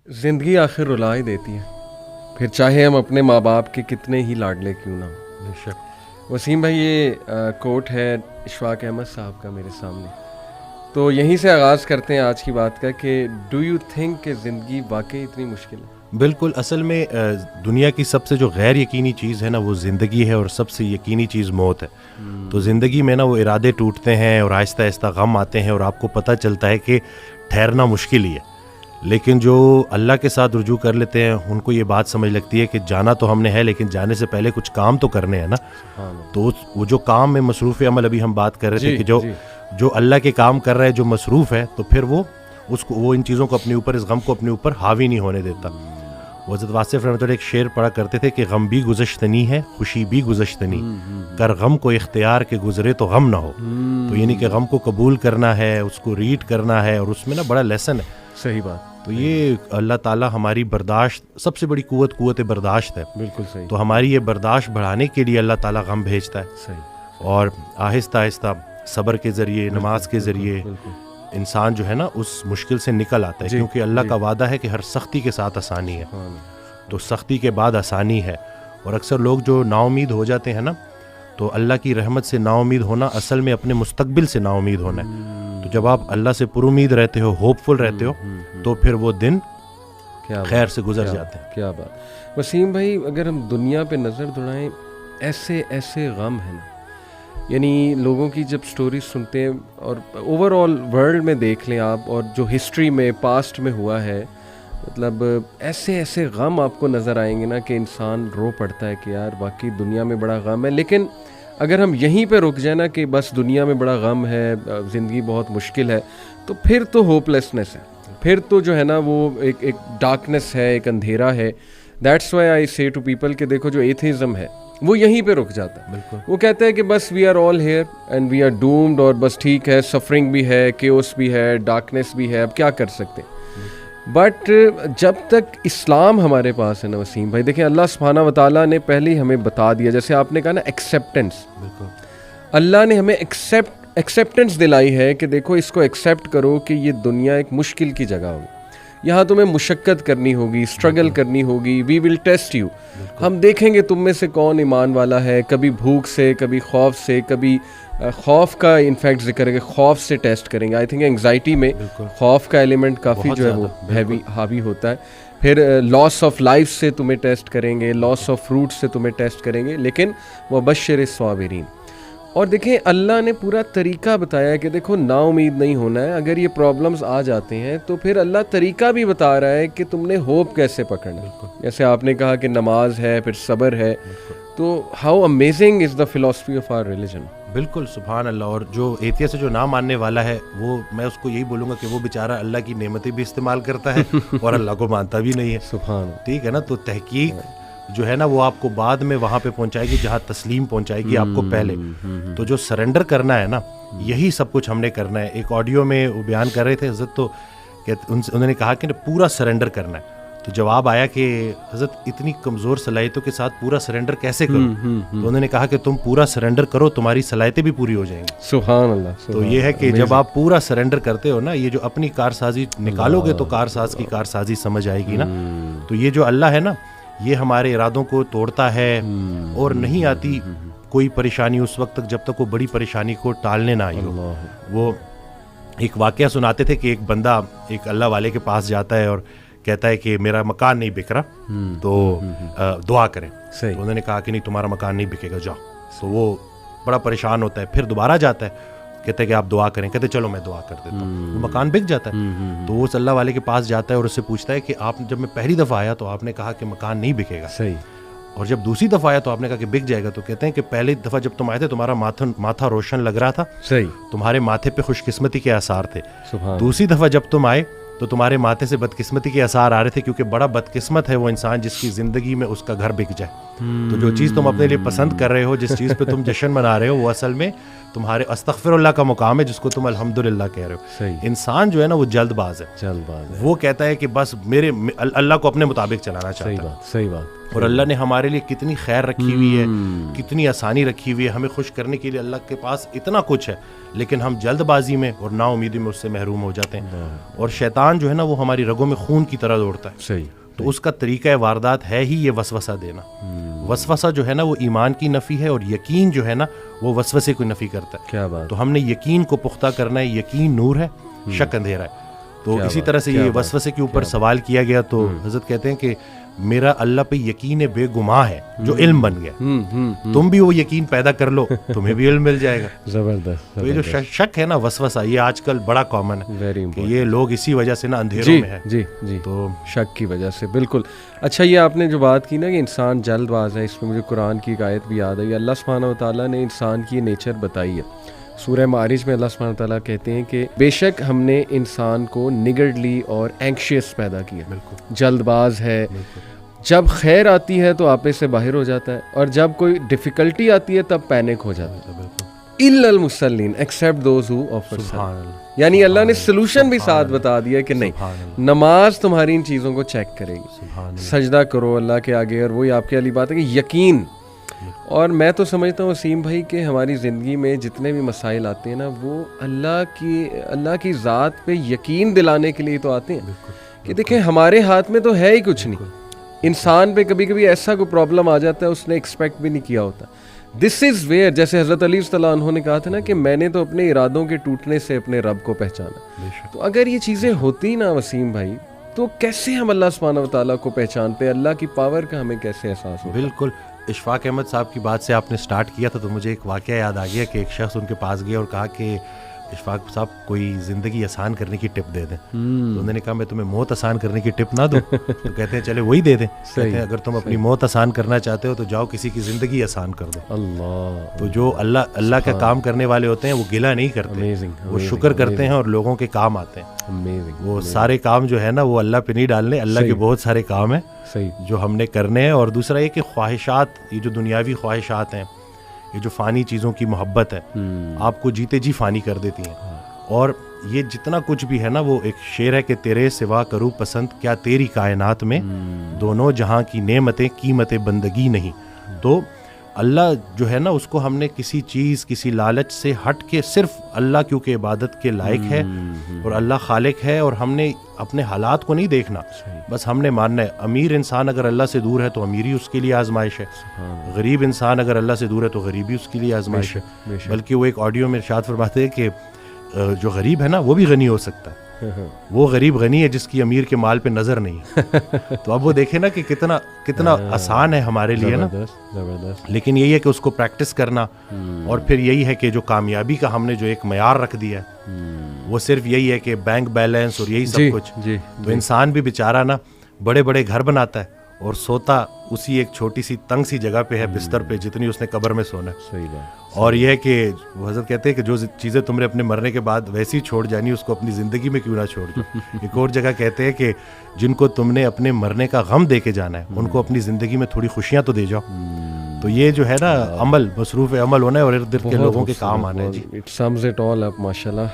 زندگی آخر رلا ہی دیتی ہے، پھر چاہے ہم اپنے ماں باپ کے کتنے ہی لاڈلے کیوں نہ ہوں۔ وسیم بھائی، یہ کوٹ ہے اشفاق احمد صاحب کا میرے سامنے، تو یہیں سے آغاز کرتے ہیں آج کی بات کا کہ ڈو یو تھنک کہ زندگی واقعی اتنی مشکل ہے؟ بالکل، اصل میں دنیا کی سب سے جو غیر یقینی چیز ہے نا وہ زندگی ہے، اور سب سے یقینی چیز موت ہے۔ تو زندگی میں نا وہ ارادے ٹوٹتے ہیں اور آہستہ آہستہ غم آتے ہیں، اور آپ کو پتہ چلتا ہے کہ ٹھہرنا مشکل ہی ہے، لیکن جو اللہ کے ساتھ رجوع کر لیتے ہیں ان کو یہ بات سمجھ لگتی ہے کہ جانا تو ہم نے ہے، لیکن جانے سے پہلے کچھ کام تو کرنے ہیں نا۔ تو وہ جو کام میں مصروف عمل، ابھی ہم بات کر رہے تھے کہ جو اللہ کے کام کر رہا ہے، جو مصروف ہے، تو پھر وہ ان چیزوں کو اپنے اوپر، اس غم کو اپنے اوپر حاوی نہیں ہونے دیتا۔ حضرت واصف رحمۃ اللہ ایک شعر پڑھا کرتے تھے کہ غم بھی گزشتنی ہے، خوشی بھی گزشتنی، کر غم کو اختیار کے گزرے تو غم نہ ہو۔ تو یعنی کہ غم کو قبول کرنا ہے، اس کو ریڈ کرنا ہے، اور اس میں نا بڑا لیسن ہے۔ صحیح بات۔ تو یہ اللہ تعالیٰ ہماری برداشت، سب سے بڑی قوت برداشت ہے۔ بالکل صحیح۔ تو ہماری یہ برداشت بڑھانے کے لیے اللہ تعالیٰ غم بھیجتا ہے، صحیح، اور آہستہ آہستہ صبر کے ذریعے، نماز کے ذریعے انسان جو ہے نا اس مشکل سے نکل آتا ہے، کیونکہ اللہ کا وعدہ ہے کہ ہر سختی کے ساتھ آسانی ہے۔ تو سختی کے بعد آسانی ہے، اور اکثر لوگ جو نا امید ہو جاتے ہیں نا، تو اللہ کی رحمت سے نا امید ہونا اصل میں اپنے مستقبل سے نا امید ہونا ہے۔ تو جب آپ اللہ سے پر امید رہتے ہو، ہوپ فل رہتے ہو، تو پھر وہ دن خیر سے گزر جاتے ہیں۔ کیا بات۔ وسیم بھائی، اگر ہم دنیا پہ نظر دوڑائیں، ایسے غم ہیں نا، یعنی لوگوں کی جب سٹوریز سنتے ہیں، اور اوور آل ورلڈ میں دیکھ لیں آپ، اور جو ہسٹری میں پاسٹ میں ہوا ہے، مطلب ایسے غم آپ کو نظر آئیں گے نا کہ انسان رو پڑتا ہے کہ یار واقعی دنیا میں بڑا غم ہے۔ لیکن اگر ہم یہیں پہ رک جائیں نا کہ بس دنیا میں بڑا غم ہے، زندگی بہت مشکل ہے، تو پھر تو ہوپ لیسنس ہے، پھر تو جو ہے نا وہ ایک ڈارکنیس ہے، ایک اندھیرا ہے۔ دیٹس وائی آئی سے ٹو پیپل کہ دیکھو جو ایتھیزم ہے وہ یہیں پہ رک جاتا ہے۔ بالکل، وہ کہتا ہے کہ بس we are all here and we are doomed, اور بس ٹھیک ہے، سفرنگ بھی ہے، کیوس بھی ہے، ڈارکنیس بھی ہے، اب کیا کر سکتے ہیں۔ بٹ جب تک اسلام ہمارے پاس ہے نا وسیم بھائی، دیکھیں اللہ سبحانہ و تعالیٰ نے پہلے ہی ہمیں بتا دیا، جیسے آپ نے کہا نا ایکسیپٹنس، بالکل، اللہ نے ہمیں ایکسیپٹنس دلائی ہے کہ دیکھو اس کو ایکسیپٹ کرو کہ یہ دنیا ایک مشکل کی جگہ ہوگی، یہاں تمہیں مشقت کرنی ہوگی، اسٹرگل کرنی ہوگی، وی ول ٹیسٹ یو، ہم دیکھیں گے تم میں سے کون ایمان والا ہے، کبھی بھوک سے، کبھی خوف سے، کبھی خوف کا انفیکٹ ذکر ہے کہ خوف سے ٹیسٹ کریں گے۔ آئی تھنک انگزائٹی میں خوف کا ایلیمنٹ کافی جو ہے وہ حاوی ہوتا ہے۔ پھر لاس آف لائف سے تمہیں ٹیسٹ کریں گے، لاس آف فروٹ سے تمہیں ٹیسٹ کریں گے، لیکن وبشر الصابرین۔ اور دیکھیں اللہ نے پورا طریقہ بتایا ہے کہ دیکھو نا امید نہیں ہونا ہے، اگر یہ پرابلمز آ جاتے ہیں تو پھر اللہ طریقہ بھی بتا رہا ہے کہ تم نے ہوپ کیسے پکڑنا ہے۔ جیسے آپ نے کہا کہ نماز ہے، پھر صبر ہے، تو how amazing is the philosophy of our religion. بالکل، سبحان اللہ۔ اور جو ایتھیسٹ سے جو نہ ماننے والا ہے، وہ میں اس کو یہی بولوں گا کہ وہ بیچارہ اللہ کی نعمتیں بھی استعمال کرتا ہے اور اللہ کو مانتا بھی نہیں ہے۔ سبحان اللہ، ٹھیک ہے نا۔ تو تحقیق جو ہے نا وہ آپ کو بعد میں وہاں پہ پہنچائے گی جہاں تسلیم پہنچائے گی آپ کو پہلے۔ تو جو سرنڈر کرنا ہے نا، یہی سب کچھ ہم نے کرنا ہے۔ ایک آڈیو میں وہ بیان کر رہے تھے حضرت، تو انہوں نے کہا کہ پورا سرنڈر کرنا ہے۔ تو جواب آیا کہ حضرت اتنی کمزور صلاحیتوں کے ساتھ پورا سرنڈر کیسے کروں؟ تو انہوں نے کہا کہ تم پورا سرنڈر کرو، تمہاری صلاحیتیں بھی پوری ہو جائیں گی۔ سبحان اللہ۔ تو یہ ہے کہ جب آپ پورا سرنڈر کرتے ہو نا، یہ جو اپنی کارسازی نکالو گے تو کارساز کی کارسازی سمجھ آئے گی نا۔ تو یہ جو اللہ ہے نا، یہ ہمارے ارادوں کو توڑتا ہے، اور نہیں آتی کوئی پریشانی اس وقت تک جب تک وہ بڑی پریشانی کو ٹالنے نہ آئی ہو۔ وہ ایک واقعہ سناتے تھے کہ ایک بندہ ایک اللہ والے کے پاس جاتا ہے اور کہتا ہے کہ میرا مکان نہیں بک رہا، تو دعا کریں۔ تو انہوں نے کہا کہ نہیں، تمہارا مکان نہیں بکے گا، جاؤ۔ تو وہ بڑا پریشان ہوتا ہے، پھر دوبارہ جاتا ہے، کہتے ہیں کہ آپ دعا کریں، کہتے چلو میں دعا کر دیتا ہوں، وہ مکان بک جاتا ہے۔ تو وہ اس اللہ والے کے پاس جاتا ہے اور اس سے پوچھتا ہے کہ آپ جب میں پہلی دفعہ آیا تو آپ نے کہا کہ مکان نہیں بکے گا، صحیح، اور جب دوسری دفعہ آیا تو آپ نے کہا کہ بک جائے گا۔ تو کہتے ہیں کہ پہلی دفعہ جب تم آئے تھے تمہارا ماتھا روشن لگ رہا تھا، صحیح، تمہارے ماتھے پہ خوش قسمتی کے آثار تھے۔ سبحان۔ دوسری دفعہ جب تم آئے تو تمہارے ماتھے سے بدقسمتی کے آثار آ رہے تھے، کیونکہ بڑا بدقسمت ہے وہ انسان جس کی زندگی میں اس کا گھر بک جائے۔ تو جو چیز تم اپنے لیے پسند کر رہے ہو، جس چیز پہ تم جشن منا رہے ہو، وہ اصل میں تمہارے استغفر اللہ کا مقام ہے، جس کو تم الحمدللہ کہہ رہے ہو۔ صحیح۔ انسان جو ہے نا وہ جلد باز ہے، وہ کہتا ہے کہ بس میرے اللہ کو اپنے مطابق چلانا چاہتا ہے۔ صحیح بات۔ اور اللہ نے ہمارے لیے کتنی خیر رکھی ہوئی ہے، کتنی آسانی رکھی ہوئی ہے، ہمیں خوش کرنے کے لیے اللہ کے پاس اتنا کچھ ہے، لیکن ہم جلد بازی میں اور نا امیدی میں اس سے محروم ہو جاتے ہیں. اور شیطان جو ہے نا وہ ہماری رگوں میں خون کی طرح دوڑتا ہے. صحیح. تو اس کا طریقہ واردات ہے ہی یہ وسوسہ دینا. وسوسہ جو ہے نا وہ ایمان کی نفی ہے, اور یقین جو ہے نا وہ وسوسے کو نفی کرتا ہے. کیا بات. تو ہم نے یقین کو پختہ کرنا ہے. یقین نور ہے, شک اندھیرا ہے. تو اسی طرح سے یہ وسوسے کے اوپر سوال کیا گیا تو حضرت کہتے ہیں کہ میرا اللہ پہ یقین بے گماں ہے جو علم بن گیا. تم بھی وہ یقین پیدا کر لو, تمہیں بھی علم مل جائے گا. زبردست. تو یہ جو شک ہے نا وسوسہ, یہ آج کل بڑا کامن ہے. ویری کہ یہ لوگ اسی وجہ سے نا اندھیروں میں ہے. جی جی. تو شک کی وجہ سے. بالکل. اچھا, یہ آپ نے جو بات کی نا کہ انسان جلد باز ہے, اس میں مجھے قرآن کی ایک آیت بھی یاد ہے. اللہ سبحانہ و تعالیٰ نے انسان کی نیچر بتائی ہے. سورہ معارج میں اللہ سبحانہ و تعالیٰ کہتے ہیں کہ بے شک ہم نے انسان کو نگرڈلی اور اینکشیس پیدا کیا. بالکل جلد باز ہے. جب خیر آتی ہے تو آپے سے باہر ہو جاتا ہے, اور جب کوئی ڈیفیکلٹی آتی ہے تب پینک ہو جاتا ہے. الا المصلین ایکسیپٹ دوز ہو آفر. یعنی اللہ نے سلوشن بھی ساتھ بتا دیا کہ نہیں, نماز تمہاری ان چیزوں کو چیک کرے گی. سجدہ کرو اللہ کے آگے, اور وہی آپ کی علی بات ہے کہ یقین. اور میں تو سمجھتا ہوں وسیم بھائی کہ ہماری زندگی میں جتنے بھی مسائل آتے ہیں نا وہ اللہ کی ذات پہ یقین دلانے کے لیے تو آتے ہیں کہ دیکھیں ہمارے ہاتھ میں تو ہے ہی کچھ نہیں. انسان پہ کبھی کبھی ایسا کوئی پرابلم آ جاتا ہے اس نے ایکسپیکٹ بھی نہیں کیا ہوتا. دس از ویئر, جیسے حضرت علی صلی اللہ عنہ نے کہا تھا نا کہ میں نے تو اپنے ارادوں کے ٹوٹنے سے اپنے رب کو پہچانا. تو اگر یہ چیزیں ہوتی نا وسیم بھائی, تو کیسے ہم اللہ سبحانہ و تعالیٰ کو پہچانتے, اللہ کی پاور کا ہمیں کیسے احساس ہوتا. بالکل. اشفاق احمد صاحب کی بات سے آپ نے سٹارٹ کیا تھا تو مجھے ایک واقعہ یاد آ گیا کہ ایک شخص ان کے پاس گیا اور کہا کہ اشفاق صاحب کوئی زندگی آسان کرنے کی ٹپ دے دیں. تو انہوں نے کہا میں تمہیں موت آسان کرنے کی ٹپ نہ دوں. تو کہتے ہیں چلے وہی دے دیں. کہتے ہیں اگر تم اپنی موت آسان کرنا چاہتے ہو تو جاؤ کسی کی زندگی آسان کر دو. اللہ. تو جو اللہ کا کام کرنے والے ہوتے ہیں وہ گلہ نہیں کرتے, وہ شکر کرتے ہیں اور لوگوں کے کام آتے ہیں. وہ سارے کام جو ہے نا وہ اللہ پہ نہیں ڈالنے, اللہ کے بہت سارے کام ہیں جو ہم نے کرنے ہیں. اور دوسرا یہ کہ خواہشات, یہ جو دنیاوی خواہشات ہیں, یہ جو فانی چیزوں کی محبت ہے, آپ کو جیتے جی فانی کر دیتی ہیں. اور یہ جتنا کچھ بھی ہے نا وہ ایک شعر ہے کہ تیرے سوا کروں پسند کیا تیری کائنات میں, دونوں جہاں کی نعمتیں قیمت بندگی نہیں. تو اللہ جو ہے نا اس کو ہم نے کسی چیز کسی لالچ سے ہٹ کے صرف اللہ کیونکہ عبادت کے لائق ہے اور اللہ خالق ہے, اور ہم نے اپنے حالات کو نہیں دیکھنا, بس ہم نے ماننا ہے. امیر انسان اگر اللہ سے دور ہے تو امیری اس کے لیے آزمائش ہے, غریب انسان اگر اللہ سے دور ہے تو غریبی اس کے لیے آزمائش ہے. بلکہ وہ ایک آڈیو میں ارشاد فرماتے ہیں کہ جو غریب ہے نا وہ بھی غنی ہو سکتا ہے. وہ غریب غنی ہے جس کی امیر کے مال پہ نظر نہیں ہے. تو اب وہ دیکھیں نا کہ کتنا آسان ہے ہمارے لیے نا, لیکن یہی ہے کہ اس کو پریکٹس کرنا. اور پھر یہی ہے کہ جو کامیابی کا ہم نے جو ایک معیار رکھ دیا ہے وہ صرف یہی ہے کہ بینک بیلنس اور یہی سب کچھ. تو انسان بھی بیچارہ نا بڑے بڑے گھر بناتا ہے اور سوتا اسی ایک چھوٹی سی تنگ سی جگہ پہ ہے بستر پہ جتنی اس نے قبر میں سونا ہے. صحیح بات. اور یہ ہے کہ وہ حضرت کہتے ہیں کہ جو چیزیں تم نے اپنے مرنے کے بعد ویسی چھوڑ جانی اس کو اپنی زندگی میں کیوں نہ چھوڑ دو. ایک اور جگہ کہتے ہیں کہ جن کو تم نے اپنے مرنے کا غم دے کے جانا ہے ان کو اپنی زندگی میں تھوڑی خوشیاں تو دے جاؤ. تو یہ جو ہے نا عمل مصروف عمل ہونا ہے اور ارد گرد کے لوگوں کے کام آنا ہے. جی, اٹ سمز اٹ آل اپ. ماشاءاللہ.